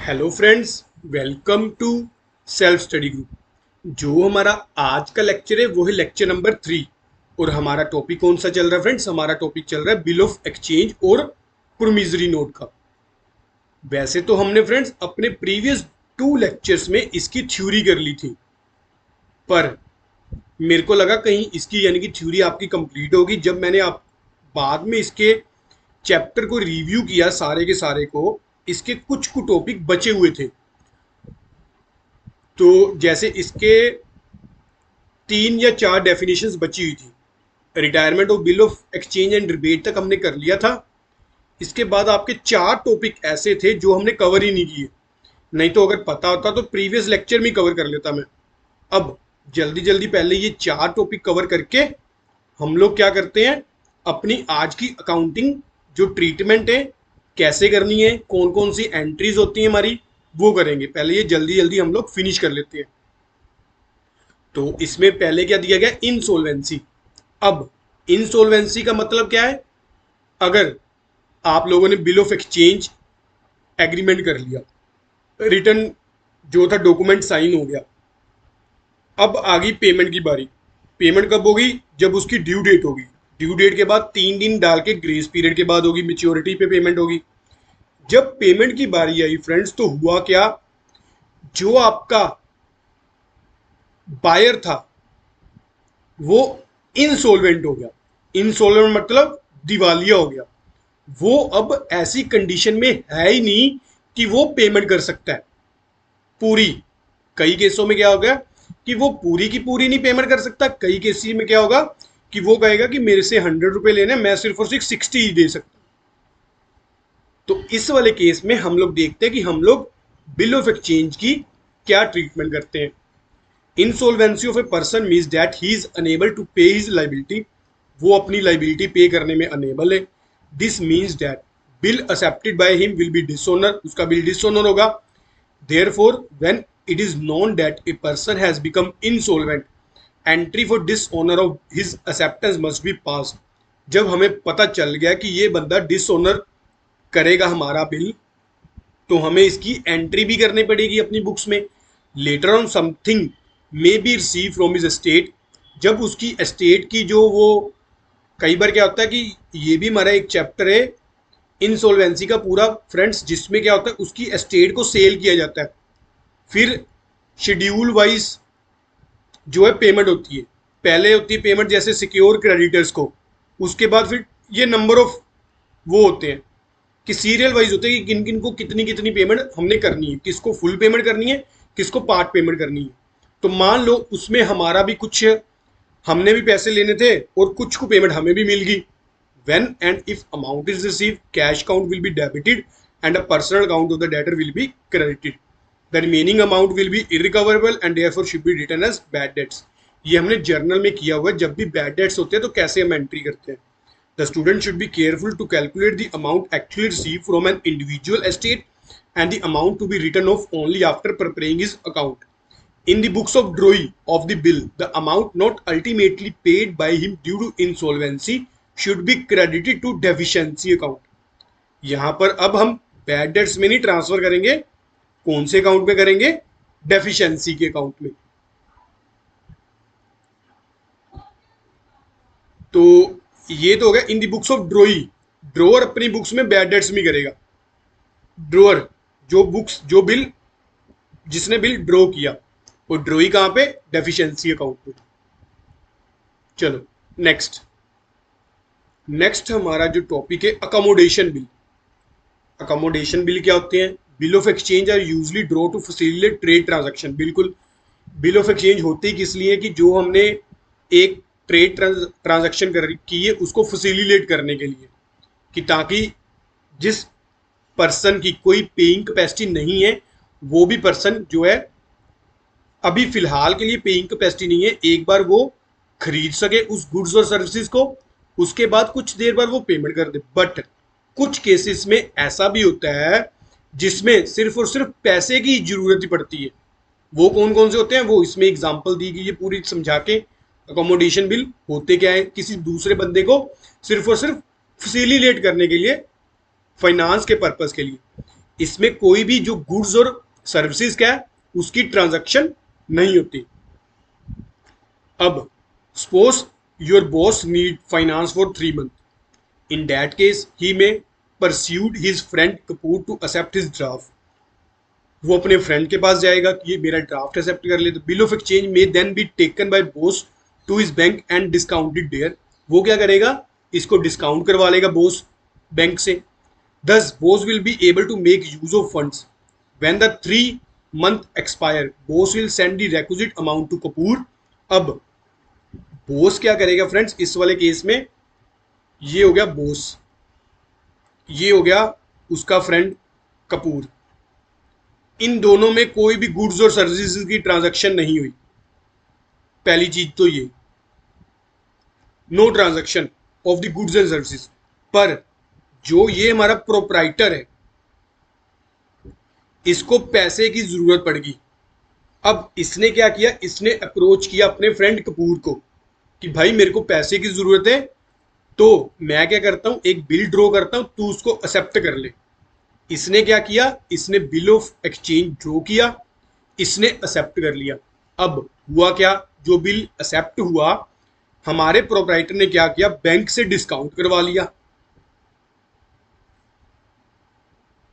Hello friends, welcome to self study group. जो हमारा आज का लेक्चर है वो है लेक्चर नंबर 3। और हमारा टॉपिक कौन सा चल रहा है फ्रेंड्स? हमारा टॉपिक चल रहा है बिल ऑफ एक्सचेंज और प्रोमिसरी नोट का। वैसे तो हमने फ्रेंड्स अपने प्रीवियस 2 लेक्चर्स में इसकी थ्योरी कर ली थी, पर मेरे को लगा कहीं इसकी यानी कि थ्योरी आपकी कंप्लीट होगी जब मैंने आप बाद में इसके चैप्टर को रिव्यू किया सारे के सारे को। इसके कुछ कुछ टॉपिक बचे हुए थे। तो जैसे इसके 3 या 4 डेफिनेशंस बची हुई थी। Retirement of bill of exchange and rebate तक हमने कर लिया था। इसके बाद आपके 4 टॉपिक ऐसे थे जो हमने कवर ही नहीं किए। नहीं तो अगर पता होता तो प्रीवियस लेक्चर में कवर कर लेता मैं। अब जल्दी जल्दी पहले ये 4 टॉपिक कवर करके हम लोग क्या करते हैं, अपनी आज की अकाउंटिंग जो ट्रीटमेंट है कैसे करनी है, कौन कौन सी एंट्रीज होती हैं हमारी, वो करेंगे। पहले ये जल्दी जल्दी हम लोग फिनिश कर लेते हैं। तो इसमें पहले क्या दिया गया, इंसॉल्वेंसी। अब इंसॉल्वेंसी का मतलब क्या है? अगर आप लोगों ने बिल ऑफ एक्सचेंज एग्रीमेंट कर लिया, रिटर्न जो था डॉक्यूमेंट साइन हो गया, अब आ गई पेमेंट की बारी। पेमेंट कब होगी? जब उसकी ड्यू डेट होगी। ड्यू डेट के बाद 3 दिन डाल के ग्रेस पीरियड के बाद होगी, मेच्योरिटी पे पेमेंट होगी। जब पेमेंट की बारी आई फ्रेंड्स, तो हुआ क्या, जो आपका बायर था वो इनसॉल्वेंट हो गया। इनसॉल्वेंट मतलब दिवालिया हो गया। वो अब ऐसी कंडीशन में है ही नहीं कि वो पेमेंट कर सकता है पूरी। कई केसों में क्या हो गया कि वो पूरी की पूरी नहीं पेमेंट कर सकता। कई केसेस में क्या होगा कि वो कहेगा कि मेरे से 100 रुपए लेने, मैं सिर्फ और सिर्फ 60 ही दे सकता। तो इस वाले केस में हम लोग देखते हैं कि हम लोग बिल ऑफ एक्सचेंज की क्या ट्रीटमेंट करते हैं। Insolvency of a person means that he is unable to pay his liability. वो अपनी लाइबिलिटी पे करने में अनेबल है। This means that bill accepted by him will be dishonour, उसका बिल डिसऑनर होगा। Therefore when it is known that a person has become insolvent, entry for dishonour of his acceptance must be pass. जब हमें पता चल गया कि ये बंदा डिसऑनर करेगा हमारा बिल, तो हमें इसकी एंट्री भी करनी पड़ेगी अपनी बुक्स में। Later on something may be receive from his estate. जब उसकी एस्टेट की जो वो, कई बार क्या होता है कि ये भी हमारा एक चैप्टर है इंसॉल्वेंसी का पूरा फ्रेंड्स, जिसमें क्या होता है उसकी एस्टेट को सेल किया जाता है। फिर शेड्यूल वाइज जो है पेमेंट होती है। पहले होती है पेमेंट जैसे सिक्योर क्रेडिटर्स को, उसके बाद फिर ये नंबर ऑफ वो होते हैं कि सीरियल वाइज होते हैं कि किन किन को कितनी कितनी पेमेंट हमने करनी है, किसको फुल पेमेंट करनी है, किसको पार्ट पेमेंट करनी है। तो मान लो उसमें हमारा भी कुछ, हमने भी पैसे लेने थे और कुछ को पेमेंट हमें भी मिल गई। when and if amount is received, cash account will be debited and a personal account of the debtor will be credited. The remaining amount will be irrecoverable and therefore should be written as bad debts. ये हमने journal में किया हुआ है। जब भी bad debts होते हैं तो कैसे हम एंट्री करते हैं। The student should be careful to calculate the amount actually received from an individual estate and the amount to be written off only after preparing his account. In the books of drawing of the bill, the amount not ultimately paid by him due to insolvency should be credited to deficiency account. यहां पर अब हम bad debts में नहीं transfer करेंगे, कौन से account में करेंगे? डेफिशिएंसी के अकाउंट में। तो ये तो हो गया इन दी बुक्स ऑफ ड्रॉइंग। ड्रोअर अपनी बुक्स में बैड डेट्स में करेगा। ड्रोअर जो बुक्स, जो बिल, जिसने बिल ड्रॉ किया, वो ड्रॉई कहां पे? डेफिशिएंसी अकाउंट में। चलो नेक्स्ट। नेक्स्ट हमारा जो टॉपिक है अकोमोडेशन बिल। अकोमोडेशन बिल क्या होते हैं? Bill of exchange are usually draw to facilitate trade transaction. बिल्कुल, बिल ऑफ एक्सचेंज होती किस लिए? कि जो हमने एक ट्रेड ट्रांजैक्शन की है उसको फैसिलिटेट करने के लिए, कि ताकि जिस पर्सन की कोई पेइंग कैपेसिटी नहीं है, वो भी पर्सन जो है अभी फिलहाल के लिए पेइंग कैपेसिटी नहीं है, एक बार वो खरीद सके उस गुड्स और सर्विसेज को, उसके बाद कुछ देर बाद वो पेमेंट कर दे। बट कुछ केसेस में ऐसा भी होता है जिसमें सिर्फ और सिर्फ पैसे की जरूरत ही पड़ती है। वो कौन कौन से होते हैं वो इसमें एग्जांपल दी गई है पूरी समझा के। अकोमोडेशन बिल होते क्या है? किसी दूसरे बंदे को सिर्फ और सिर्फ फैसिलिटेट करने के लिए, फाइनेंस के पर्पस के लिए। इसमें कोई भी जो गुड्स और सर्विसेज क्या है उसकी ट्रांजैक्शन नहीं होती। अब suppose your boss need finance for 3 month, in that case he may persuaded his friend Kapoor to accept his draft. वो अपने फ्रेंड के पास जाएगा कि ये मेरा ड्राफ्ट एक्सेप्ट कर ले। तो बिल ऑफ एक्सचेंज में then be taken by boss to his bank and discounted there. वो क्या करेगा, इसको डिस्काउंट करवा लेगा बॉस बैंक से। Thus boss will be able to make use of funds when the 3 month expire. Boss will send the requisite amount to Kapoor. अब boss क्या करेगा फ्रेंड्स इस वाले केस में, ये हो गया बॉस, ये हो गया उसका फ्रेंड कपूर। इन दोनों में कोई भी गुड्स और सर्विसेज की ट्रांजैक्शन नहीं हुई। पहली चीज तो ये, no transaction of the goods and services. पर जो ये हमारा प्रोप्राइटर है, इसको पैसे की जरूरत पड़ेगी। अब इसने क्या किया, इसने अप्रोच किया अपने फ्रेंड कपूर को कि भाई मेरे को पैसे की जरूरत है, तो मैं क्या करता हूं, एक बिल ड्रॉ करता हूं, तू उसको एक्सेप्ट कर ले। इसने क्या किया, इसने बिल ऑफ एक्सचेंज ड्रॉ किया, इसने एक्सेप्ट कर लिया। अब हुआ क्या, जो बिल एक्सेप्ट हुआ, हमारे प्रोप्राइटर ने क्या किया, बैंक से डिस्काउंट करवा लिया।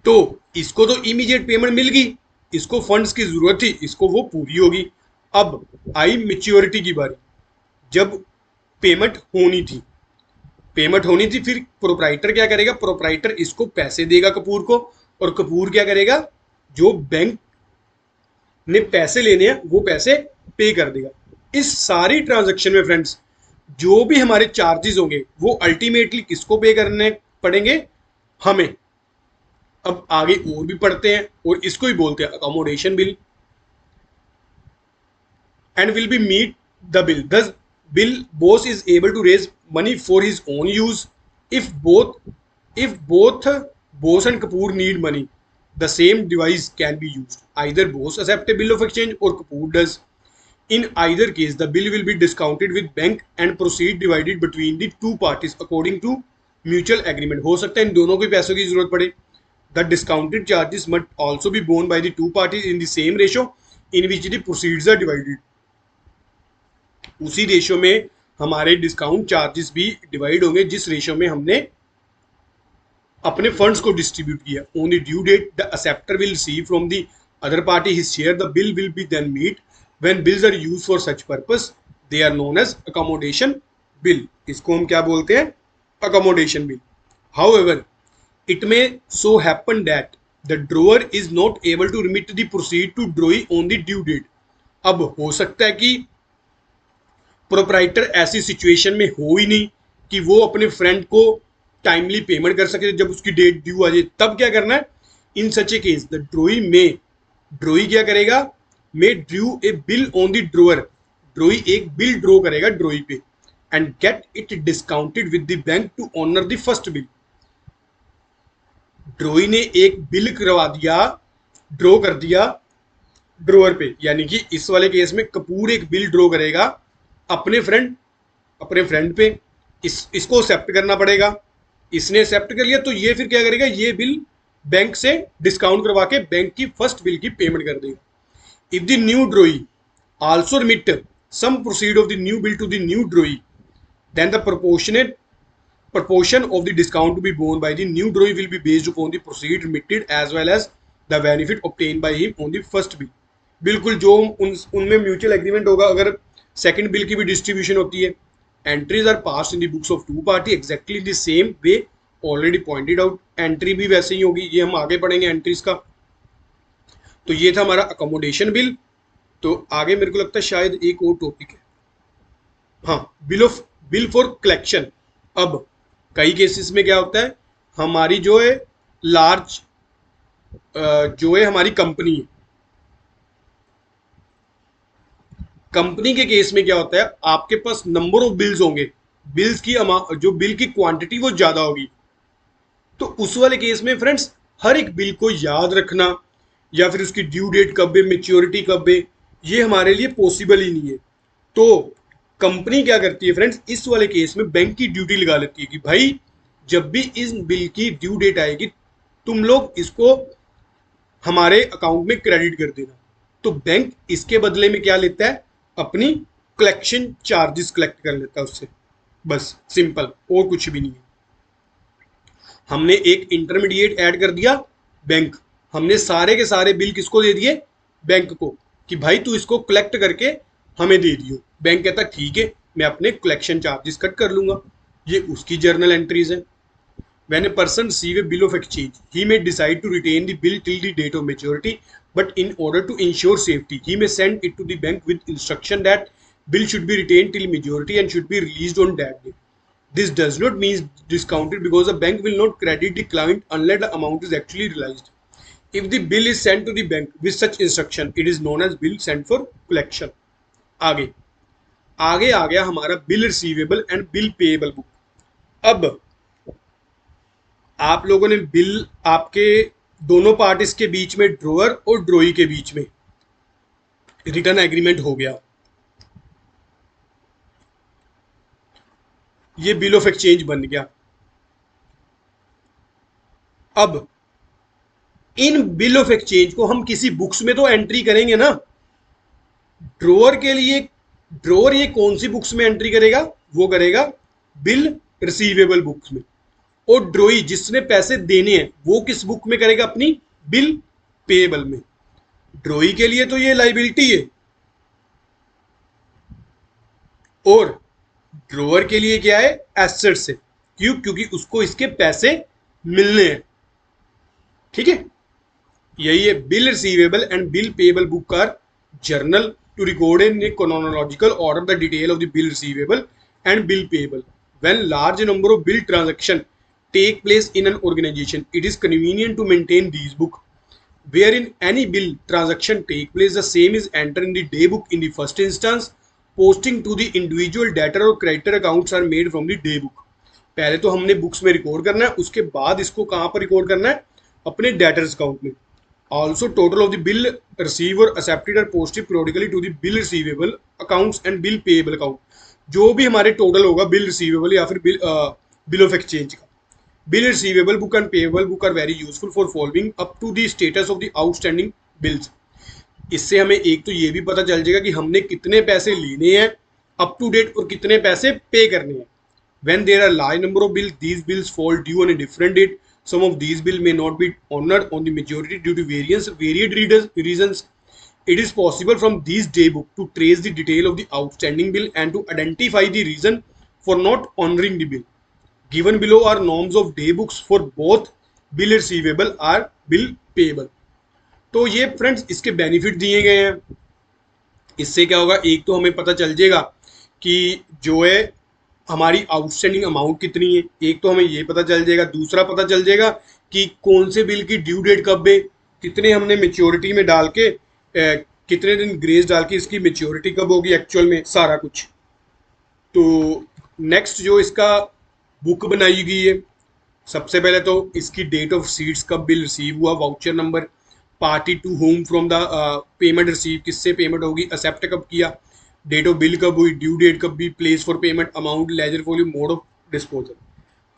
तो इसको तो इमीडिएट पेमेंट मिल गई, इसको फंड्स की जरूरत थी, इसको वो पूरी होगी। अब आई मेच्योरिटी की बारी, जब पेमेंट होनी थी, पेमेंट होनी थी, फिर प्रोप्राइटर क्या करेगा, प्रोप्राइटर इसको पैसे देगा कपूर को, और कपूर क्या करेगा, जो बैंक ने पैसे लेने हैं वो पैसे पे कर देगा। इस सारी ट्रांजैक्शन में फ्रेंड्स जो भी हमारे चार्जेस होंगे वो अल्टीमेटली किसको पे करने पड़ेंगे, हमें। अब आगे और भी पढ़ते हैं, और इसको ही बोलते हैं accommodation bill. And will be meet the bill, thus bill boss is able to raise money for his own use if both boss and Kapoor need money, the same device can be used. Either boss accept a bill of exchange or Kapoor does. In either case the bill will be discounted with bank and proceed divided between the two parties according to mutual agreement. हो सकता है इन दोनों को पैसों की जरूरत पड़े। The discounted charges must also be borne by the two parties in the same ratio in which the proceeds are divided. उसी रेशियो में हमारे डिस्काउंट चार्जेस भी डिवाइड होंगे जिस रेशियो में हमने अपने फंड्स को डिस्ट्रीब्यूट किया। On the due date the acceptor will receive from the other party his share, the bill will be then meet when bills are used for such purpose, they are known as accommodation bill. इसको हम क्या बोलते हैं, accommodation bill. However it may so happen that the drawer is not able to remit the proceed to drawee on the due date. अब हो सकता है कि प्रोप्राइटर ऐसी सिचुएशन में हो ही नहीं कि वो अपने फ्रेंड को टाइमली पेमेंट कर सके जब उसकी डेट ड्यू आ जाए। तब क्या करना है, इन सच ए केस द ड्रोई क्या करेगा, may draw a bill on the drawer. Drawee एक बिल ड्रॉ करेगा ड्रोई पे, and get it discounted with the bank to honour the first bill. Drawee ने एक बिल करवा दिया, ड्रॉ कर दिया ड्रोअर पे, यानी कि इस वाले केस में कपूर एक बिल ड्रॉ करेगा अपने फ्रेंड पे, इसको एक्सेप्ट करना पड़ेगा। इसने एक्सेप्ट कर लिया तो ये फिर क्या करेगा, ये बिल बैंक से डिस्काउंट करवा के बैंक की फर्स्ट बिल की पेमेंट कर देगा। If the new drawee also remit some proceed of the new bill to the new drawee, then the proportion of the discount to be borne by the new drawee will be based upon the proceed remitted as well as the benefit obtained by him on the first bill. बिल्कुल जो उनमें mutual agreement होगा। अगर second bill की भी distribution होती है, entries are pass in the books of two party exactly the same way already pointed out. Entry भी वैसे ही होगी, ये हम आगे पढ़ेंगे एंट्रीज का। तो ये था हमारा अकोमोडेशन बिल। तो आगे मेरे को लगता है शायद एक और टॉपिक है, हाँ, बिल फॉर कलेक्शन। अब कई केसेस में क्या होता है, हमारी जो है लार्ज जो है हमारी कंपनी है, कंपनी के केस में क्या होता है, आपके पास नंबर ऑफ बिल्स होंगे, बिल्स की जो बिल की क्वांटिटी वो ज्यादा होगी। तो उस वाले केस में फ्रेंड्स हर एक बिल को याद रखना या फिर उसकी ड्यू डेट कब है, मेच्योरिटी कब है, ये हमारे लिए पॉसिबल ही नहीं है। तो कंपनी क्या करती है फ्रेंड्स, इस वाले केस में बैंक की ड्यूटी लगा लेती है कि भाई जब भी इस बिल की ड्यू डेट आएगी तुम लोग इसको हमारे अकाउंट में क्रेडिट कर देना। तो बैंक इसके बदले में क्या लेता है, अपनी कलेक्शन चार्जेस कलेक्ट कर लेता है उससे, बस सिंपल, और कुछ भी नहीं है। हमने एक इंटरमीडिएट ऐड कर दिया, बैंक, हमने सारे के सारे बिल किसको दे दिए, बैंक को, कि भाई तू इसको कलेक्ट करके हमें दे दियो। बैंक कहता ठीक है, मैं अपने कलेक्शन चार्जेस कट कर लूंगा। ये उसकी जर्नल एंट्रीज है। When a person receive a bill of exchange, he may decide to retain the bill till the date of maturity, but in order to ensure safety, he may send it to the bank with instruction that bill should be retained till maturity and should be released on that day. This does not mean discounted because the bank will not credit the client unless the amount is actually realized. If the bill is sent to the bank with such instruction, it is known as bill sent for collection. आगे आगे आ गया हमारा bill receivable and bill payable book. अब आप लोगों ने bill, आपके दोनों पार्टीज के बीच में ड्रोअर और ड्रोई के बीच में रिटर्न एग्रीमेंट हो गया, ये बिल ऑफ एक्सचेंज बन गया। अब इन बिल ऑफ एक्सचेंज को हम किसी बुक्स में तो एंट्री करेंगे ना। ड्रोअर के लिए, ड्रोअर ये कौन सी बुक्स में एंट्री करेगा, वो करेगा बिल रिसीवेबल बुक्स में। और ड्रोई जिसने पैसे देने हैं वो किस बुक में करेगा, अपनी बिल पेएबल में। ड्रोई के लिए तो ये लाइबिलिटी है, और ड्रोअर के लिए क्या है, एसेट्स है। क्यों, क्योंकि उसको इसके पैसे मिलने हैं। ठीक है, यही है bill receivable and bill payable book are journal to record in a chronological order the detail of the bill receivable and bill payable. When large number of bill transactions take place in an organization, it is convenient to maintain these book. Wherein any bill transaction take place, the same is entered in the day book in the first instance. Posting to the individual debtor or creditor accounts are made from the day book. पहले तो हमने books में record करना है, उसके बाद इसको कहाँ पर रिकॉर्ड करना है, अपने डेटर्स अकाउंट में। Also, total of the bill received or accepted are posted periodically to the bill receivable accounts and bill payable account. जो भी हमारे टोटल होगा बिल रिसीवेबल या फिर बिल ऑफ एक्सचेंज का, bill receivable book and payable book are very useful for following up to the status of the outstanding bills. इससे हमें एक तो ये भी पता चल जाएगा कि हमने कितने पैसे लेने हैं अप टू डेट और कितने पैसे पे करने हैं। When there are large number of bills, these bills fall due on a different date. Some of these bills may not be honored on the majority due to varied reasons. It is possible from these day book to trace the detail of the outstanding bill and to identify the reason for not honoring the bill. Given below are norms of day books for both bill receivable और bill payable. तो ये friends इसके benefit दिए गए हैं। इससे क्या होगा, एक तो हमें पता चल जाएगा कि जो है हमारी आउटस्टैंडिंग अमाउंट कितनी है, एक तो हमें ये पता चल जाएगा। दूसरा पता चल जाएगा कि कौन से बिल की ड्यू डेट कब है, कितने हमने मेच्योरिटी में डाल के कितने दिन ग्रेस डाल के इसकी मेच्योरिटी कब होगी एक्चुअल में, सारा कुछ। तो नेक्स्ट जो इसका बुक बनाई गई है, सबसे पहले तो इसकी डेट ऑफ सीट्स कब बिल रिसीव हुआ, voucher number, party to whom from the payment receive, किससे पेमेंट होगी, एक्सेप्ट कब किया, डेट ऑफ बिल कब हुई, ड्यू डेट कब भी, place for payment, amount, ledger volume, mode of disposal.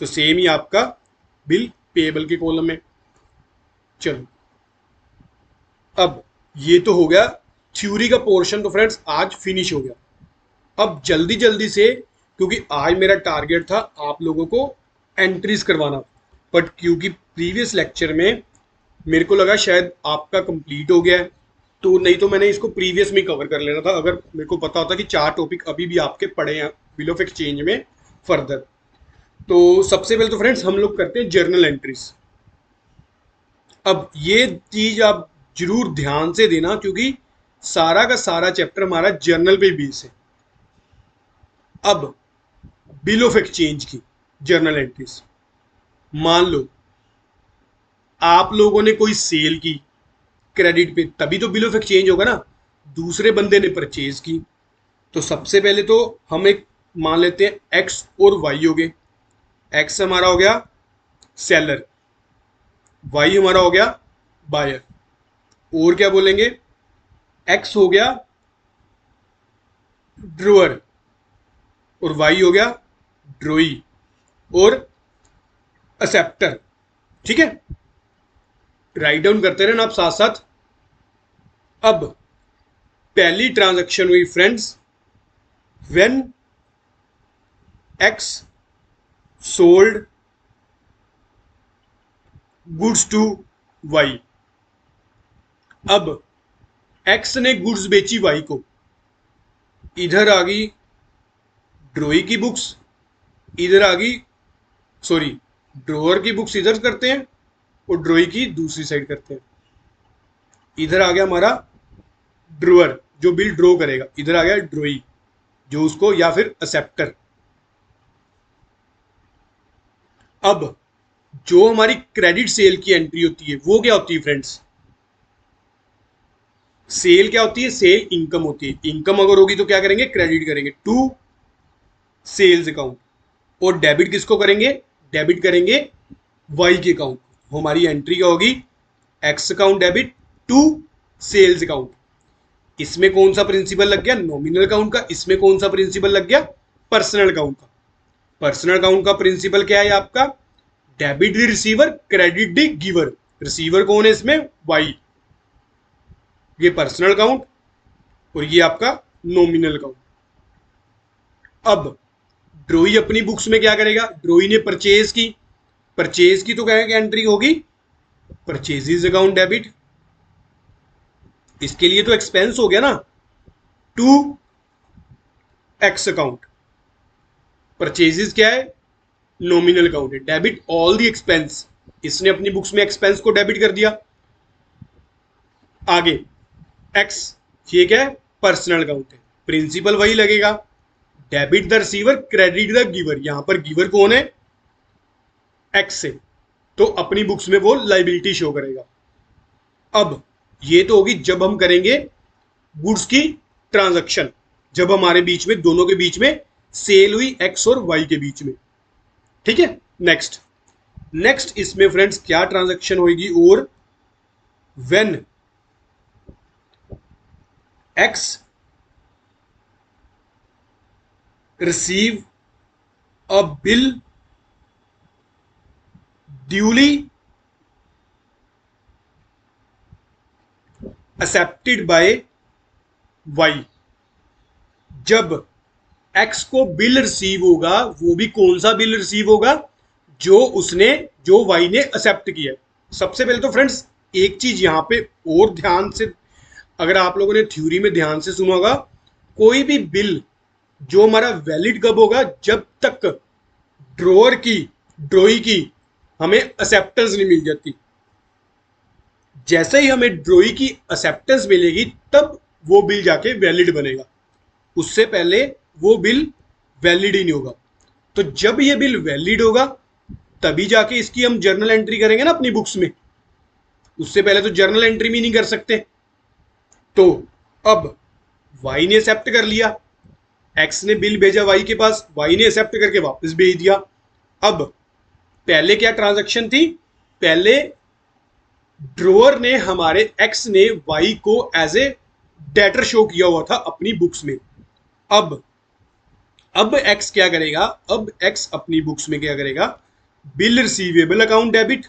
तो सेम ही आपका बिल पेएबल के कॉलम में। चलो, अब ये तो हो गया थ्योरी का पोर्शन, तो फ्रेंड्स आज फिनिश हो गया। अब जल्दी जल्दी से, क्योंकि आज मेरा टारगेट था आप लोगों को एंट्रीज करवाना, बट क्योंकि प्रीवियस लेक्चर में मेरे को लगा शायद आपका कंप्लीट हो गया है, तो नहीं तो मैंने इसको प्रीवियस में कवर कर लेना था, अगर मेरे को पता होता कि 4 टॉपिक अभी भी आपके पड़े हैं बिल ऑफ एक्सचेंज में फर्दर। तो सबसे पहले तो फ्रेंड्स हम लोग करते हैं जर्नल एंट्रीज। अब ये चीज आप जरूर ध्यान से देना, क्योंकि सारा का सारा चैप्टर हमारा जर्नल पे बेस है। अब बिल ऑफ एक्सचेंज की जर्नल एंट्रीज, मान लो आप लोगों ने कोई सेल की क्रेडिट पे, तभी तो बिल ऑफ एक्सचेंज होगा ना। दूसरे बंदे ने परचेज की, तो सबसे पहले तो हम एक मान लेते हैं एक्स और वाई हो गए। एक्स हमारा हो गया सेलर, वाई हमारा हो गया बायर। और क्या बोलेंगे, एक्स हो गया ड्रोअर और वाई हो गया ड्रोई और एक्सेप्टर। ठीक है, राइट डाउन करते रहना आप साथ साथ। अब पहली ट्रांजैक्शन हुई friends, when X sold goods to Y. अब एक्स ने गुड्स बेची वाई को, इधर आ गई ड्रोई की बुक्स, इधर आ गई, सॉरी, ड्रोअर की बुक्स इधर करते हैं और ड्रोई की दूसरी साइड करते हैं। इधर आ गया हमारा ड्रोअर जो बिल ड्रॉ करेगा, इधर आ गया ड्रोई जो उसको, या फिर एक्सेप्टर। अब जो हमारी क्रेडिट सेल की एंट्री होती है वो क्या होती है फ्रेंड्स? सेल क्या होती है? सेल इनकम होती है। इनकम अगर होगी तो क्या करेंगे? क्रेडिट करेंगे टू सेल्स अकाउंट। और डेबिट किसको करेंगे? डेबिट करेंगे वाई के अकाउंट। हमारी एंट्री क्या होगी? X account debit to sales account. इसमें कौन सा प्रिंसिपल लग गया? नॉमिनल अकाउंट का। इसमें कौन सा प्रिंसिपल लग गया? पर्सनल अकाउंट का। पर्सनल अकाउंट का प्रिंसिपल क्या है आपका? Debit the receiver, credit the giver. Receiver कौन है इसमें? वाई। ये पर्सनल अकाउंट और ये आपका नॉमिनल अकाउंट। अब ड्रोई अपनी बुक्स में क्या करेगा? ड्रोई ने परचेज की, परचेज की तो क्या एंट्री होगी? Purchases account debit. इसके लिए तो एक्सपेंस हो गया ना, टू एक्स अकाउंट। परचेजेज क्या है? नॉमिनल अकाउंट है। डेबिट ऑल दी एक्सपेंस, इसने अपनी बुक्स में एक्सपेंस को डेबिट कर दिया। आगे एक्स, ये क्या है? पर्सनल अकाउंट है। प्रिंसिपल वही लगेगा, debit the receiver, credit the giver. यहां पर गिवर कौन है? एक्स से, तो अपनी बुक्स में वो लाइबिलिटी शो करेगा। अब ये तो होगी जब हम करेंगे गुड्स की ट्रांजैक्शन, जब हमारे बीच में, दोनों के बीच में सेल हुई एक्स और वाई के बीच में। ठीक है, नेक्स्ट नेक्स्ट इसमें फ्रेंड्स क्या ट्रांजैक्शन होगी? और when X receive a bill duly accepted by Y. जब एक्स को बिल रिसीव होगा, वो भी कौन सा बिल रिसीव होगा? जो उसने, जो वाई ने एक्सेप्ट किया। सबसे पहले तो फ्रेंड्स एक चीज यहां पे और ध्यान से, अगर आप लोगों ने थ्योरी में ध्यान से सुना होगा, कोई भी बिल जो हमारा वैलिड कब होगा? जब तक ड्रोअर की, ड्रोई की हमें एक्सेप्टेंस नहीं मिल जाती। जैसे ही हमें ड्रोई की एक्सेप्टेंस मिलेगी तब वो बिल जाके वैलिड बनेगा, उससे पहले वो बिल वैलिड ही नहीं होगा। तो जब ये बिल वैलिड होगा तभी जाके इसकी हम जर्नल एंट्री करेंगे ना अपनी बुक्स में, उससे पहले तो जर्नल एंट्री भी नहीं कर सकते। तो अब वाई ने एक्सेप्ट कर लिया, एक्स ने बिल भेजा वाई के पास, वाई ने एक्सेप्ट करके वापस भेज दिया। अब पहले क्या ट्रांजैक्शन थी? पहले ड्रोअर ने, हमारे एक्स ने वाई को एज ए डेटर शो किया हुआ था अपनी बुक्स में। अब एक्स क्या करेगा? अब एक्स अपनी बुक्स में क्या करेगा? Bill receivable account debit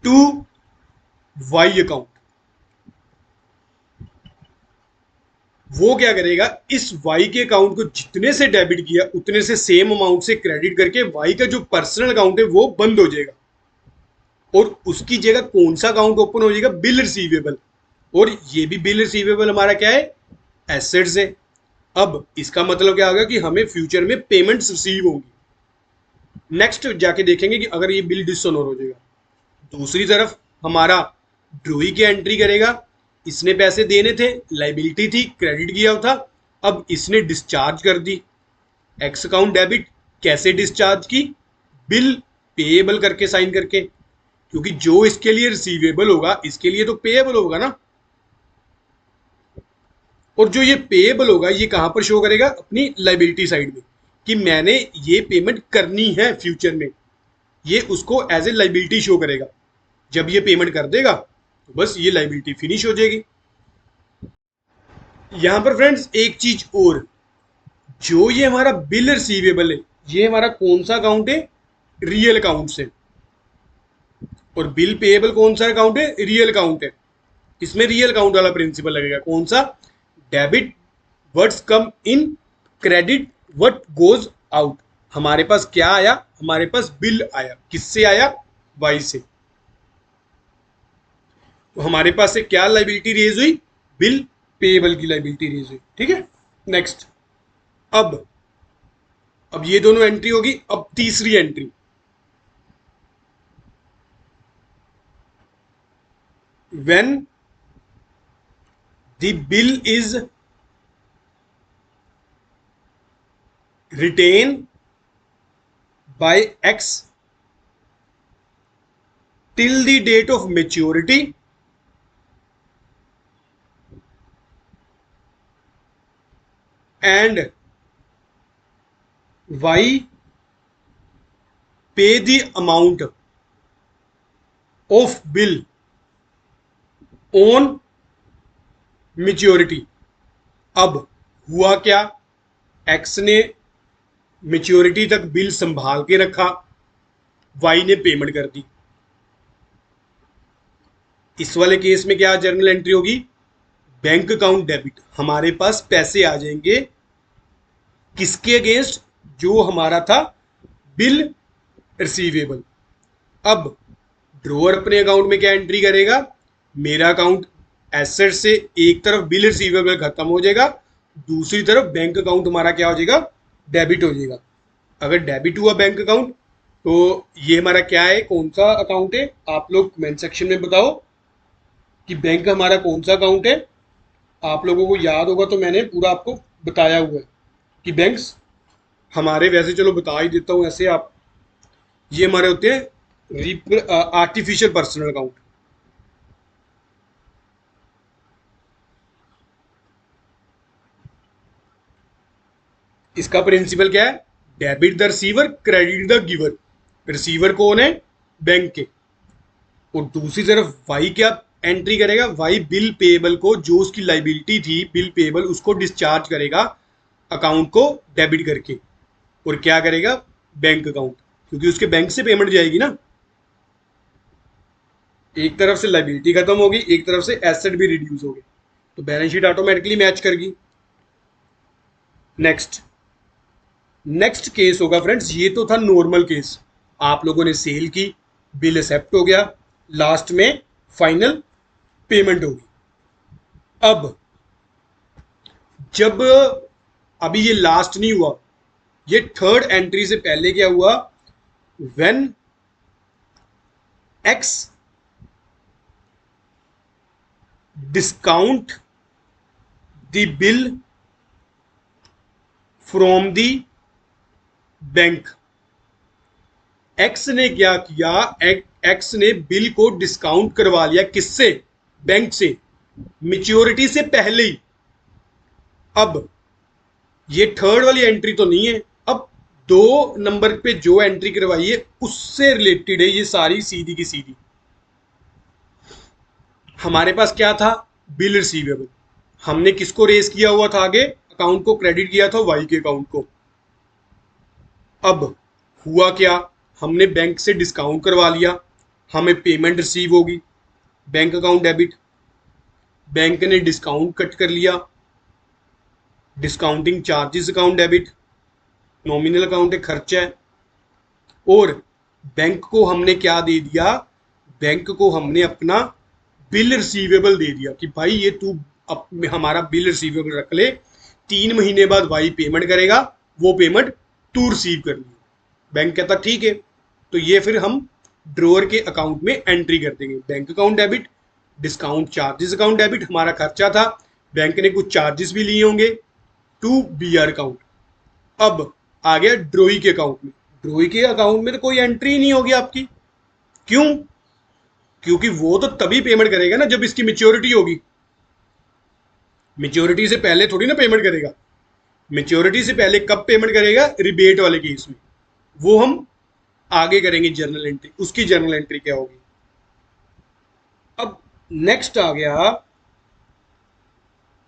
to Y account. वो क्या करेगा? इस वाई के अकाउंट को जितने से डेबिट किया उतने से सेम अमाउंट से क्रेडिट करके वाई का जो पर्सनल अकाउंट है वो बंद हो जाएगा और उसकी जगह कौन सा अकाउंट ओपन हो जाएगा? Bill receivable. और ये भी बिल रिसीवेबल हमारा क्या है? एसेट्स है। अब इसका मतलब क्या होगा कि हमें फ्यूचर में पेमेंट्स रिसीव होंगी। नेक्स्ट जाके देखेंगे कि अगर ये बिल डिसऑनर हो जाएगा। दूसरी तरफ हमारा ड्रोई की एंट्री करेगा, इसने पैसे देने थे, लाइबिलिटी थी, क्रेडिट किया था, अब इसने डिस्चार्ज कर दी। एक्स अकाउंट डेबिट, कैसे डिस्चार्ज की? बिल पेएबल करके, साइन करके, क्योंकि जो इसके लिए रिसीवेबल होगा इसके लिए तो पेएबल होगा ना। और जो ये पेएबल होगा ये कहां पर शो करेगा? अपनी लाइबिलिटी साइड में, कि मैंने ये पेमेंट करनी है फ्यूचर में, ये उसको एज ए लाइबिलिटी शो करेगा। जब ये पेमेंट कर देगा तो बस ये लाइबिलिटी फिनिश हो जाएगी। यहां पर फ्रेंड्स एक चीज और, जो ये हमारा बिल रिसीवेबल है ये हमारा कौन सा अकाउंट है? रियल अकाउंट से। और बिल पेएबल कौन सा अकाउंट है? रियल अकाउंट है। इसमें रियल अकाउंट वाला प्रिंसिपल लगेगा। कौन सा? Debit what's come in, credit what goes out. हमारे पास क्या आया? हमारे पास बिल आया। किससे आया? वाई से। तो हमारे पास से क्या लाइबिलिटी रेज हुई? बिल पेएबल की लाइबिलिटी रेज हुई। ठीक है, नेक्स्ट। अब अब ये दोनों एंट्री होगी। अब तीसरी entry, when the bill is retained by X till the date of maturity and Y pay the amount of bill on maturity। अब हुआ क्या? X ने मेच्योरिटी तक बिल संभाल के रखा, वाई ने पेमेंट कर दी। इस वाले केस में क्या जर्नल एंट्री होगी? Bank account debit. हमारे पास पैसे आ जाएंगे किसके अगेंस्ट? जो हमारा था बिल रिसीवेबल। अब ड्रोअर अपने अकाउंट में क्या एंट्री करेगा? मेरा अकाउंट एसेट से एक तरफ बिल रिसीवेबल खत्म हो जाएगा, दूसरी तरफ बैंक अकाउंट हमारा क्या हो जाएगा? डेबिट हो जाएगा। अगर डेबिट हुआ बैंक अकाउंट, तो ये हमारा क्या है? कौन सा अकाउंट है? आप लोग कमेंट सेक्शन में बताओ कि बैंक हमारा कौन सा अकाउंट है। आप लोगों को याद होगा तो मैंने पूरा आपको बताया हुआ है कि बैंक्स हमारे, वैसे चलो बता ही देता हूँ ऐसे आप, ये हमारे होते हैं आर्टिफिशियल पर्सनल अकाउंट। इसका प्रिंसिपल क्या है? Debit the receiver, credit the giver. Receiver कौन है? बैंक के। और दूसरी तरफ वाई क्या एंट्री करेगा? वाई बिल पेएबल को, जो उसकी लाइबिलिटी थी बिल पेएबल, उसको डिस्चार्ज करेगा अकाउंट को डेबिट करके। और क्या करेगा? बैंक अकाउंट, क्योंकि उसके बैंक से पेमेंट जाएगी ना। एक तरफ से लाइबिलिटी खत्म होगी, एक तरफ से एसेट भी रिड्यूस होगी, तो बैलेंस शीट ऑटोमेटिकली मैच करेगी। नेक्स्ट नेक्स्ट केस होगा फ्रेंड्स, ये तो था नॉर्मल केस। आप लोगों ने सेल की, बिल एक्सेप्ट हो गया, लास्ट में फाइनल पेमेंट होगी। अब जब, अभी ये लास्ट नहीं हुआ, ये थर्ड एंट्री से पहले क्या हुआ? When x discount the bill from the bank. X ने क्या किया? एक्स ने बिल को डिस्काउंट करवा लिया। किससे? बैंक से, मेच्योरिटी से पहले ही। अब ये थर्ड वाली एंट्री तो नहीं है। अब 2 नंबर पे जो एंट्री करवाई है उससे रिलेटेड है ये सारी, सीधी की सीधी। हमारे पास क्या था? Bill receivable. हमने किसको रेस किया हुआ था? आगे अकाउंट को क्रेडिट किया था वाई के अकाउंट को। अब हुआ क्या? हमने बैंक से डिस्काउंट करवा लिया, हमें पेमेंट रिसीव होगी, बैंक अकाउंट डेबिट। बैंक ने डिस्काउंट कट कर लिया, discounting charges account debit. Nominal account है, खर्चा है। और बैंक को हमने क्या दे दिया? बैंक को हमने अपना बिल रिसीवेबल दे दिया कि भाई ये तू हमारा बिल रिसीवेबल रख ले, 3 महीने बाद भाई पेमेंट करेगा, वो पेमेंट तू रिसीव कर ली। बैंक कहता ठीक है। तो ये फिर हम ड्रोअर के अकाउंट में एंट्री कर देंगे। Bank account debit, discount charges account debit. हमारा खर्चा था, बैंक ने कुछ चार्जेस भी लिए होंगे, टू बी आर अकाउंट। अब आ गया ड्रोई के अकाउंट में। ड्रोई के अकाउंट में तो कोई एंट्री नहीं होगी आपकी। क्यों? क्योंकि वो तो तभी पेमेंट करेगा ना जब इसकी मेच्योरिटी होगी। मेच्योरिटी से पहले थोड़ी ना पेमेंट करेगा। मेच्योरिटी से पहले कब पेमेंट करेगा? रिबेट वाले केस में। वो हम आगे करेंगे जर्नल एंट्री। उसकी जर्नल एंट्री क्या होगी? अब नेक्स्ट आ गया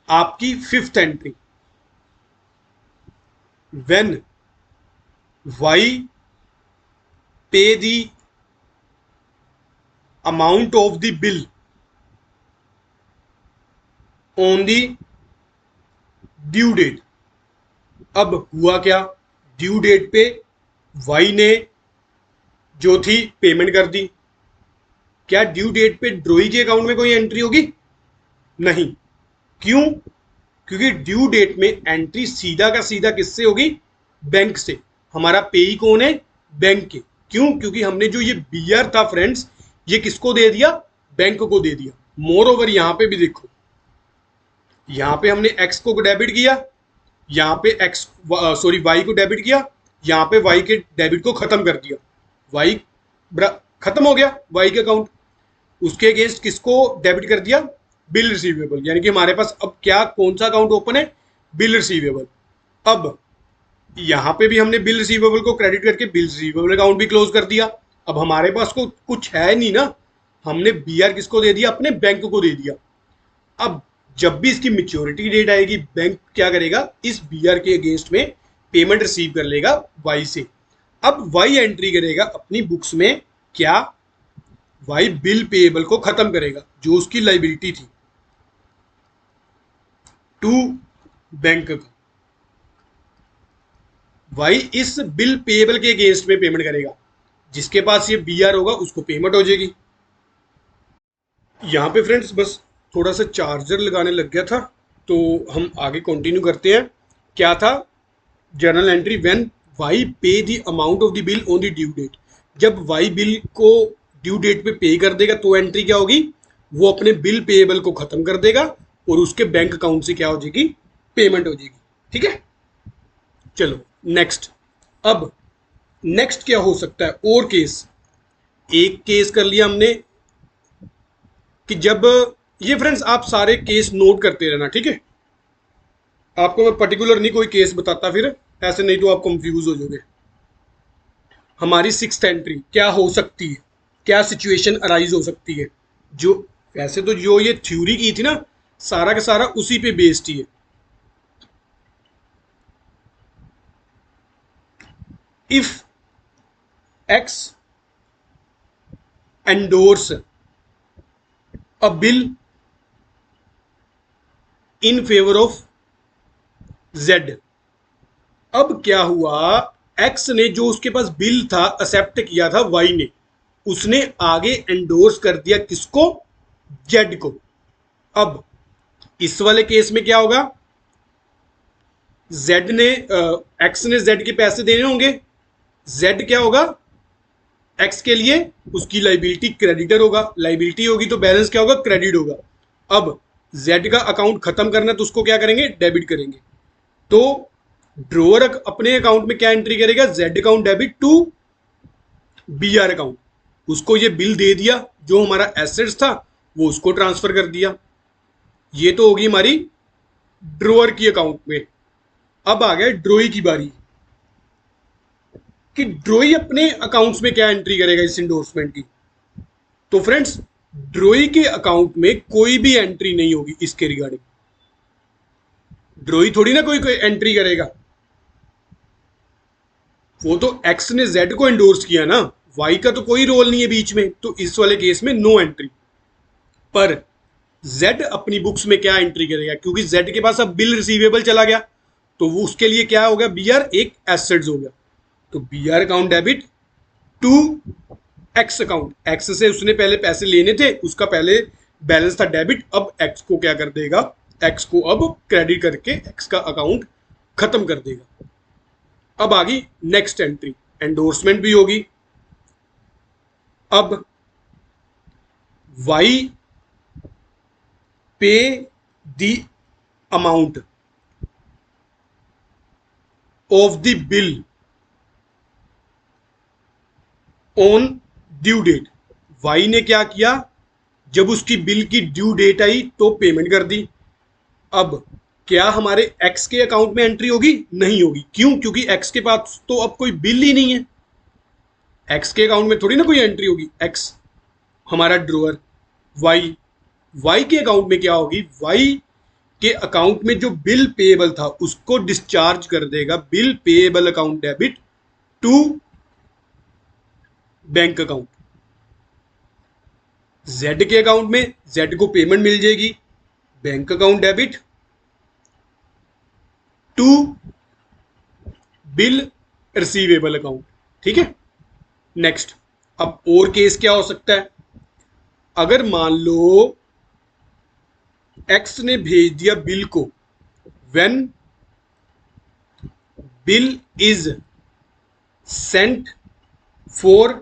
आपकी fifth entry. When Y pay the amount of the bill on the due date. अब हुआ क्या, ड्यू डेट पे वाई ने जो थी पेमेंट कर दी। क्या ड्यू डेट पे ड्रोई के अकाउंट में कोई एंट्री होगी? नहीं। क्यों? क्योंकि ड्यू डेट में एंट्री सीधा का सीधा किससे होगी? बैंक से। हमारा पेई कौन है? बैंक के। क्यों? क्योंकि हमने जो ये बीआर था फ्रेंड्स, ये किसको दे दिया? बैंक को दे दिया। मोर ओवर यहां पे भी देखो, यहां पे हमने एक्स को डेबिट किया, यहाँ पे एक्स सॉरी वाई को डेबिट किया, यहाँ पे वाई के डेबिट को खत्म कर दिया। वाई खत्म हो गया वाई के अकाउंट। उसके अगेंस्ट किसको डेबिट कर दिया? Bill receivable. यानी कि हमारे पास अब क्या, कौन सा अकाउंट ओपन है? Bill receivable. अब यहाँ पे भी हमने बिल रिसीवेबल को क्रेडिट करके बिल रिसीवेबल अकाउंट भी क्लोज कर दिया। अब हमारे पास को कुछ है नहीं ना, हमने बीआर किसको दे दिया? अपने बैंक को दे दिया। अब जब भी इसकी मेच्योरिटी डेट आएगी, बैंक क्या करेगा? इस बीआर के अगेंस्ट में पेमेंट रिसीव कर लेगा वाई से। अब वाई एंट्री करेगा अपनी बुक्स में क्या? वाई बिल पेएबल को खत्म करेगा, जो उसकी लाइबिलिटी थी टू बैंक का। वाई इस बिल पेएबल के अगेंस्ट में पेमेंट करेगा। जिसके पास ये बीआर होगा उसको पेमेंट हो जाएगी। यहाँ पे फ्रेंड्स बस थोड़ा सा चार्जर लगाने लग गया था, तो हम आगे कंटिन्यू करते हैं। क्या था? Journal entry when Y pay the amount of the bill on the due date. जब वाई बिल को ड्यू डेट पे पे कर देगा तो एंट्री क्या होगी? वो अपने बिल पेएबल को खत्म कर देगा और उसके बैंक अकाउंट से क्या हो जाएगी? पेमेंट हो जाएगी। ठीक है, चलो नेक्स्ट। अब नेक्स्ट क्या हो सकता है? और केस, एक केस कर लिया हमने कि जब ये फ्रेंड्स आप सारे केस नोट करते रहना, ठीक है? आपको मैं पर्टिकुलर नहीं कोई केस बताता फिर, ऐसे नहीं तो आप कंफ्यूज हो जाओगे। हमारी सिक्स्थ एंट्री क्या हो सकती है? क्या सिचुएशन अराइज हो सकती है? जो वैसे तो जो ये थ्योरी की थी ना, सारा का सारा उसी पे बेस्ड ही है। If x endorse a bill in favour of Z. अब क्या हुआ? एक्स ने जो उसके पास बिल था एक्सेप्ट किया था वाई ने, उसने आगे एंडोर्स कर दिया किसको? जेड को। अब इस वाले केस में क्या होगा? जेड ने एक्स ने जेड के पैसे देने होंगे। जेड क्या होगा? एक्स के लिए उसकी लाइबिलिटी क्रेडिटर होगा। लाइबिलिटी होगी तो बैलेंस क्या होगा? क्रेडिट होगा। अब जेड का अकाउंट खत्म करना है तो उसको क्या करेंगे? डेबिट करेंगे। तो ड्रोअर अपने अकाउंट में क्या एंट्री करेगा? Z account debit to BR account. उसको ये बिल दे दिया, जो हमारा एसेट्स था वो उसको ट्रांसफर कर दिया। ये तो होगी हमारी ड्रोअर की अकाउंट में। अब आ गया ड्रोई की बारी कि ड्रोई अपने अकाउंट्स में क्या एंट्री करेगा इस इंडोर्समेंट की। तो फ्रेंड्स ड्रोई के अकाउंट में कोई भी एंट्री नहीं होगी इसके रिगार्डिंग। ड्रोई थोड़ी ना कोई एंट्री करेगा, वो तो एक्स ने जेड को एंडोर्स किया ना, वाई का तो कोई रोल नहीं है बीच में, तो इस वाले केस में नो एंट्री। पर जेड अपनी बुक्स में क्या एंट्री करेगा? क्योंकि जेड के पास अब बिल रिसीवेबल चला गया, तो वो उसके लिए क्या हो गया? बीआर एक एसेट्स हो गया। तो BR account debit to X account. X से उसने पहले पैसे लेने थे, उसका पहले बैलेंस था डेबिट, अब एक्स को क्या कर देगा? एक्स को अब क्रेडिट करके एक्स का अकाउंट खत्म कर देगा। अब आ गई नेक्स्ट एंट्री, एंडोर्समेंट भी होगी। अब Y pay the amount of the bill on due date. Y ने क्या किया? जब उसकी बिल की ड्यू डेट आई तो पेमेंट कर दी। अब क्या हमारे एक्स के अकाउंट में एंट्री होगी? नहीं होगी। क्यों? क्योंकि एक्स के पास तो अब कोई बिल ही नहीं है। एक्स के अकाउंट में थोड़ी ना कोई एंट्री होगी। एक्स हमारा ड्रोअर, वाई, वाई के अकाउंट में क्या होगी? वाई के अकाउंट में जो बिल पेएबल था उसको डिस्चार्ज कर देगा bill payable account debit to bank account. Z के अकाउंट में जेड को पेमेंट मिल जाएगी, bank account debit to bill receivable account. ठीक है, नेक्स्ट। अब और केस क्या हो सकता है? अगर मान लो एक्स ने भेज दिया बिल को, when bill is sent for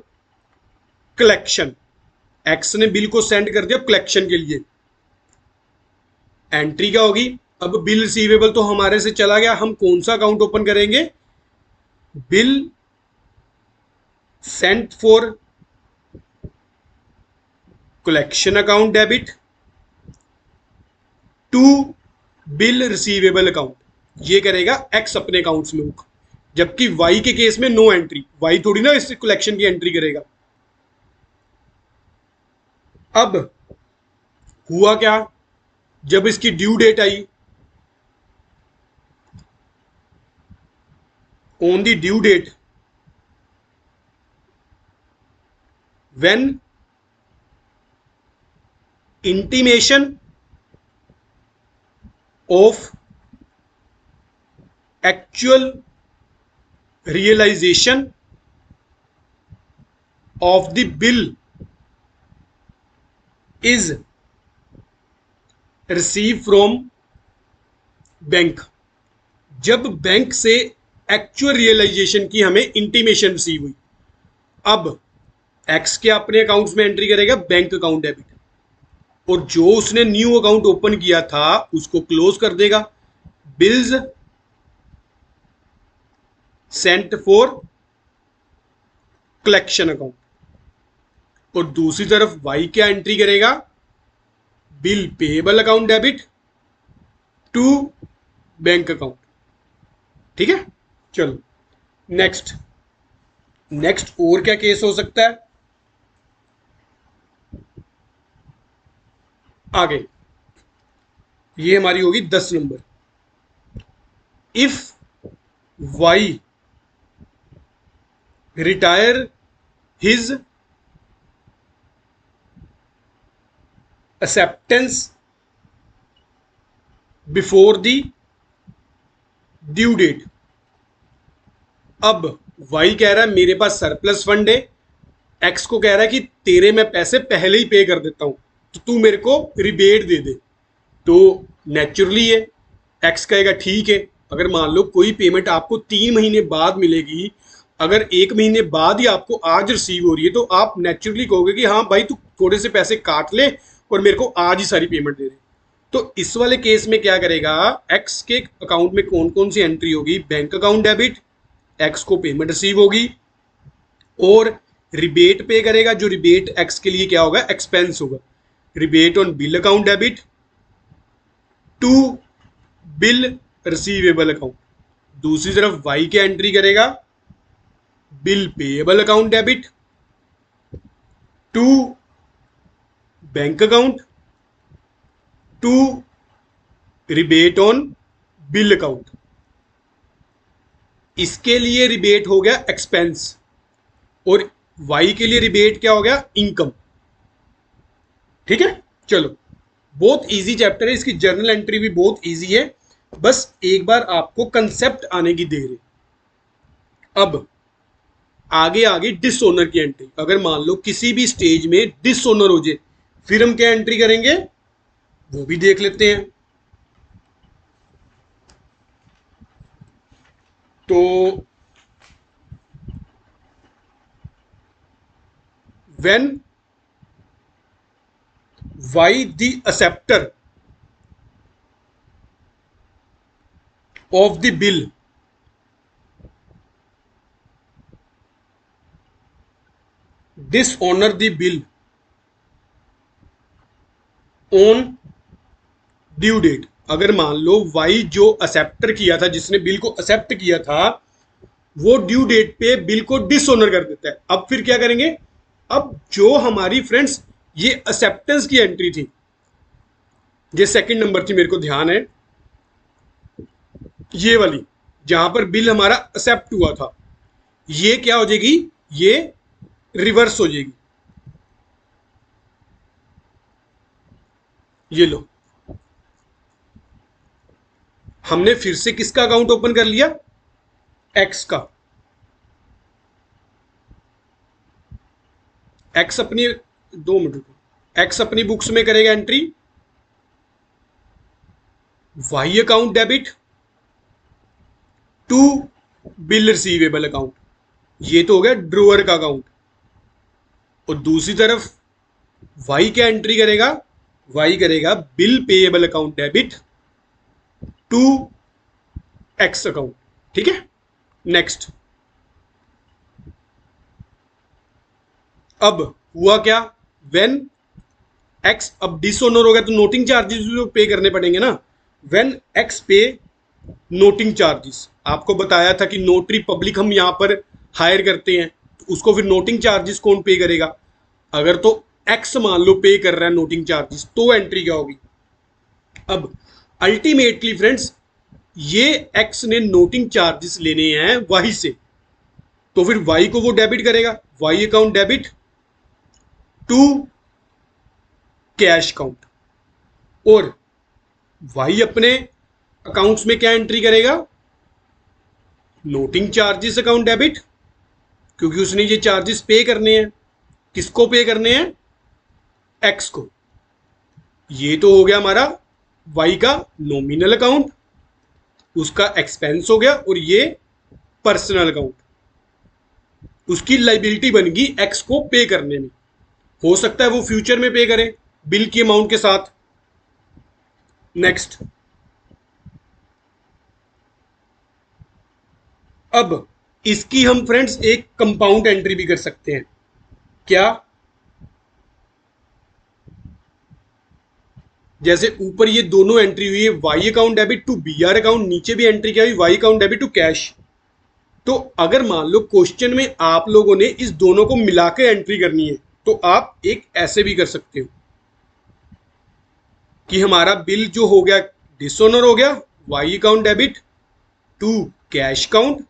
collection, x ने बिल को सेंड कर दिया कलेक्शन के लिए, एंट्री क्या होगी? अब बिल रिसीवेबल तो हमारे से चला गया, हम कौन सा अकाउंट ओपन करेंगे? Bill sent for collection account debit to bill receivable account. ये करेगा एक्स अपने अकाउंट्स में बुक, जबकि वाई के केस में नो एंट्री, वाई थोड़ी ना इस कलेक्शन की एंट्री करेगा। अब हुआ क्या? जब इसकी ड्यू डेट आई, on the due date, when intimation of actual realisation of the bill is receive from bank, जब बैंक से एक्चुअल रियलाइजेशन की हमें इंटीमेशन रिसीव हुई, अब एक्स के अपने अकाउंट्स में एंट्री करेगा बैंक अकाउंट डेबिट, और जो उसने न्यू अकाउंट ओपन किया था उसको क्लोज कर देगा, bills sent for collection account. और दूसरी तरफ वाई क्या एंट्री करेगा? Bill payable account debit to bank account. ठीक है, चलो नेक्स्ट। नेक्स्ट और क्या केस हो सकता है आगे? ये हमारी होगी 10 number. If Y retire his acceptance before the due date. अब वाई कह रहा है मेरे पास सरप्लस फंड है, एक्स को कह रहा है कि तेरे मैं पैसे पहले ही पे कर देता हूं, तो तू मेरे को रिबेट दे दे। तो नेचुरली है, एक्स कहेगा ठीक है। अगर मान लो कोई पेमेंट आपको 3 महीने बाद मिलेगी, अगर 1 महीने बाद ही आपको आज रिसीव हो रही है, तो आप नेचुरली कहोगे कि हाँ भाई तू थोड़े से पैसे काट ले और मेरे को आज ही सारी पेमेंट दे दे। तो इस वाले केस में क्या करेगा? एक्स के अकाउंट में कौन कौन सी एंट्री होगी? बैंक अकाउंट डेबिट, एक्स को पेमेंट रिसीव होगी, और रिबेट पे करेगा, जो रिबेट एक्स के लिए क्या होगा? एक्सपेंस होगा। Rebate on bill account debit to bill receivable account. दूसरी तरफ वाई क्या एंट्री करेगा? Bill payable account debit to bank account to rebate on bill account. इसके लिए रिबेट हो गया एक्सपेंस, और वाई के लिए रिबेट क्या हो गया? इनकम। ठीक है, चलो बहुत इजी चैप्टर है, इसकी जर्नल एंट्री भी बहुत इजी है, बस एक बार आपको कंसेप्ट आने की देर है। अब आगे आगे डिसओनर की एंट्री। अगर मान लो किसी भी स्टेज में डिसओनर हो जाए, फिर हम क्या एंट्री करेंगे वो भी देख लेते हैं। तो when Y the acceptor of the bill dishonour the bill on due date. अगर मान लो वाई जो एक्सेप्टर किया था, जिसने बिल को एक्सेप्ट किया था, वो ड्यू डेट पे बिल को डिसऑनर कर देता है, अब फिर क्या करेंगे? अब जो हमारी फ्रेंड्स ये एक्सेप्टेंस की एंट्री थी, ये सेकंड नंबर थी, मेरे को ध्यान है, ये वाली जहां पर बिल हमारा एक्सेप्ट हुआ था, ये क्या हो जाएगी? ये रिवर्स हो जाएगी। ये लो, हमने फिर से किसका अकाउंट ओपन कर लिया, एक्स का। एक्स अपनी, 2 मिनट रुको, एक्स अपनी बुक्स में करेगा entry Y account debit to bill receivable account, ये तो हो गया ड्रोअर का अकाउंट। और दूसरी तरफ वाई क्या एंट्री करेगा, वाई करेगा bill payable account debit to X account. ठीक है, नेक्स्ट। अब हुआ क्या, व्हेन एक्स, अब डिसऑनर हो गया तो नोटिंग चार्जेस भी पे करने पड़ेंगे ना। व्हेन एक्स पे नोटिंग चार्जेस, आपको बताया था कि नोटरी पब्लिक हम यहां पर हायर करते हैं, तो उसको फिर नोटिंग चार्जेस कौन पे करेगा। अगर तो एक्स मान लो पे कर रहा है नोटिंग चार्जेस, तो एंट्री क्या होगी। अब अल्टीमेटली फ्रेंड्स, ये एक्स ने नोटिंग चार्जेस लेने हैं वाई से, तो फिर वाई को वो डेबिट करेगा, Y account debit to cash account. और वाई अपने अकाउंट्स में क्या एंट्री करेगा, नोटिंग चार्जेस अकाउंट डेबिट, क्योंकि उसने ये चार्जेस पे करने हैं। किसको पे करने हैं, एक्स को। ये तो हो गया हमारा वाई का नॉमिनल अकाउंट, उसका एक्सपेंस हो गया, और ये पर्सनल अकाउंट, उसकी लाइबिलिटी बन गई एक्स को पे करने में। हो सकता है वो फ्यूचर में पे करे बिल की अमाउंट के साथ। नेक्स्ट, अब इसकी हम फ्रेंड्स एक कंपाउंड एंट्री भी कर सकते हैं। क्या, जैसे ऊपर ये दोनों एंट्री हुई है Y account debit to B R account, नीचे भी एंट्री क्या हुई, Y account debit to cash. तो अगर मान लो क्वेश्चन में आप लोगों ने इस दोनों को मिलाकर एंट्री करनी है, तो आप एक ऐसे भी कर सकते हो कि हमारा बिल जो हो गया डिसऑनर हो गया, Y account debit to cash account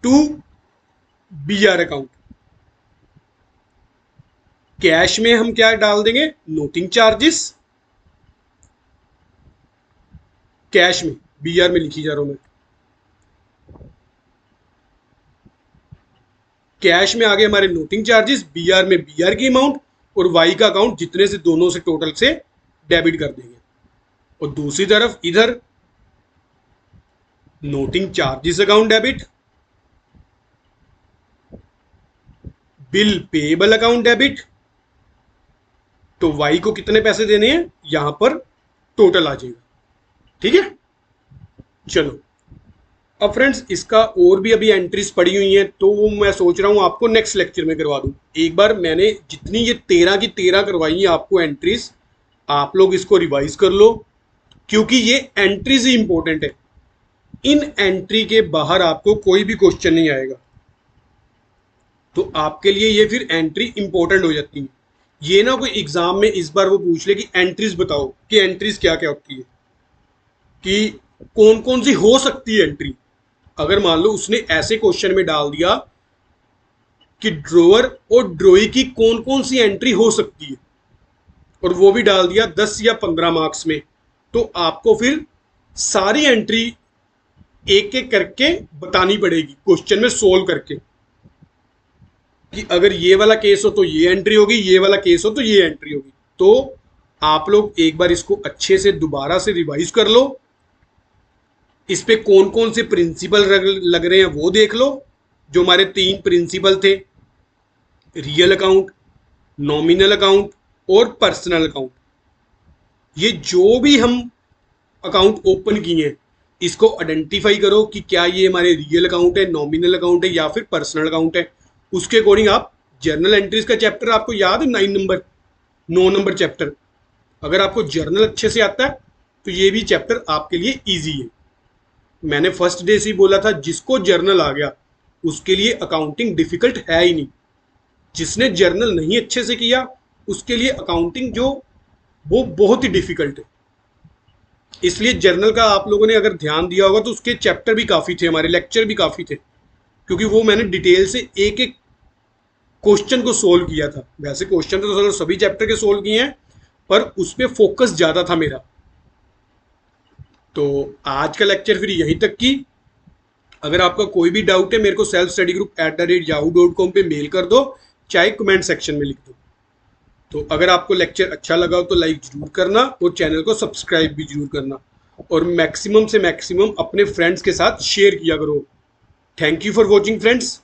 to B R account. Cash में हम क्या डाल देंगे, नोटिंग चार्जेस, कैश में, बी आर में लिखी जा रहा हूं मैं, कैश में आगे हमारे नोटिंग चार्जेस, बी आर में बी आर की अमाउंट, और वाई का अकाउंट जितने से दोनों से टोटल से डेबिट कर देंगे। और दूसरी तरफ इधर noting charges account debit, bill payable account debit, तो वाई को कितने पैसे देने हैं, यहां पर टोटल आ जाएगा। ठीक है, चलो अब फ्रेंड्स इसका और भी अभी एंट्रीज पड़ी हुई हैं, तो वो मैं सोच रहा हूं आपको नेक्स्ट लेक्चर में करवा दूं। एक बार मैंने जितनी ये 13 की 13 करवाई है आपको एंट्रीज, आप लोग इसको रिवाइज कर लो, क्योंकि ये एंट्रीज ही इंपॉर्टेंट है। इन एंट्री के बाहर आपको कोई भी क्वेश्चन नहीं आएगा, तो आपके लिए ये फिर एंट्री इंपॉर्टेंट हो जाती है। ये ना कोई एग्जाम में इस बार वो पूछ ले कि एंट्रीज बताओ, कि एंट्रीज क्या क्या होती है, कि कौन कौन सी हो सकती है एंट्री। अगर मान लो उसने ऐसे क्वेश्चन में डाल दिया कि ड्रोअर और ड्रॉई की कौन कौन सी एंट्री हो सकती है, और वो भी डाल दिया 10 या 15 मार्क्स में, तो आपको फिर सारी एंट्री एक एक करके बतानी पड़ेगी क्वेश्चन में सोल्व करके, कि अगर ये वाला केस हो तो ये एंट्री होगी, ये वाला केस हो तो ये एंट्री होगी। तो आप लोग एक बार इसको अच्छे से दोबारा से रिवाइज कर लो, इस पे कौन कौन से प्रिंसिपल लग रहे हैं वो देख लो। जो हमारे 3 प्रिंसिपल थे, रियल अकाउंट, नॉमिनल अकाउंट और पर्सनल अकाउंट, ये जो भी हम अकाउंट ओपन किए हैं इसको आइडेंटिफाई करो कि क्या ये हमारे रियल अकाउंट है, नॉमिनल अकाउंट है या फिर पर्सनल अकाउंट है। उसके अकॉर्डिंग आप जर्नल एंट्रीज का चैप्टर आपको याद है 9 नंबर चैप्टर, अगर आपको जर्नल अच्छे से आता है तो ये भी चैप्टर आपके लिए ईजी है। मैंने फर्स्ट डे से ही बोला था, जिसको जर्नल आ गया उसके लिए अकाउंटिंग डिफिकल्ट है ही नहीं। जिसने जर्नल नहीं अच्छे से किया उसके लिए अकाउंटिंग जो वो बहुत ही डिफिकल्ट है। इसलिए जर्नल का आप लोगों ने अगर ध्यान दिया होगा तो उसके चैप्टर भी काफ़ी थे, हमारे लेक्चर भी काफ़ी थे, क्योंकि वो मैंने डिटेल से एक एक क्वेश्चन को सोल्व किया था। वैसे क्वेश्चन तो सभी चैप्टर के सोल्व किए हैं, पर उस पर फोकस ज़्यादा था मेरा। तो आज का लेक्चर फिर यहीं तक की। अगर आपका कोई भी डाउट है मेरे को selfstudy.group@yahoo.com पे मेल कर दो, चाहे कमेंट सेक्शन में लिख दो। तो अगर आपको लेक्चर अच्छा लगा हो तो लाइक जरूर करना और चैनल को सब्सक्राइब भी जरूर करना, और मैक्सिमम से मैक्सिमम अपने फ्रेंड्स के साथ शेयर किया करो। Thank you for watching friends.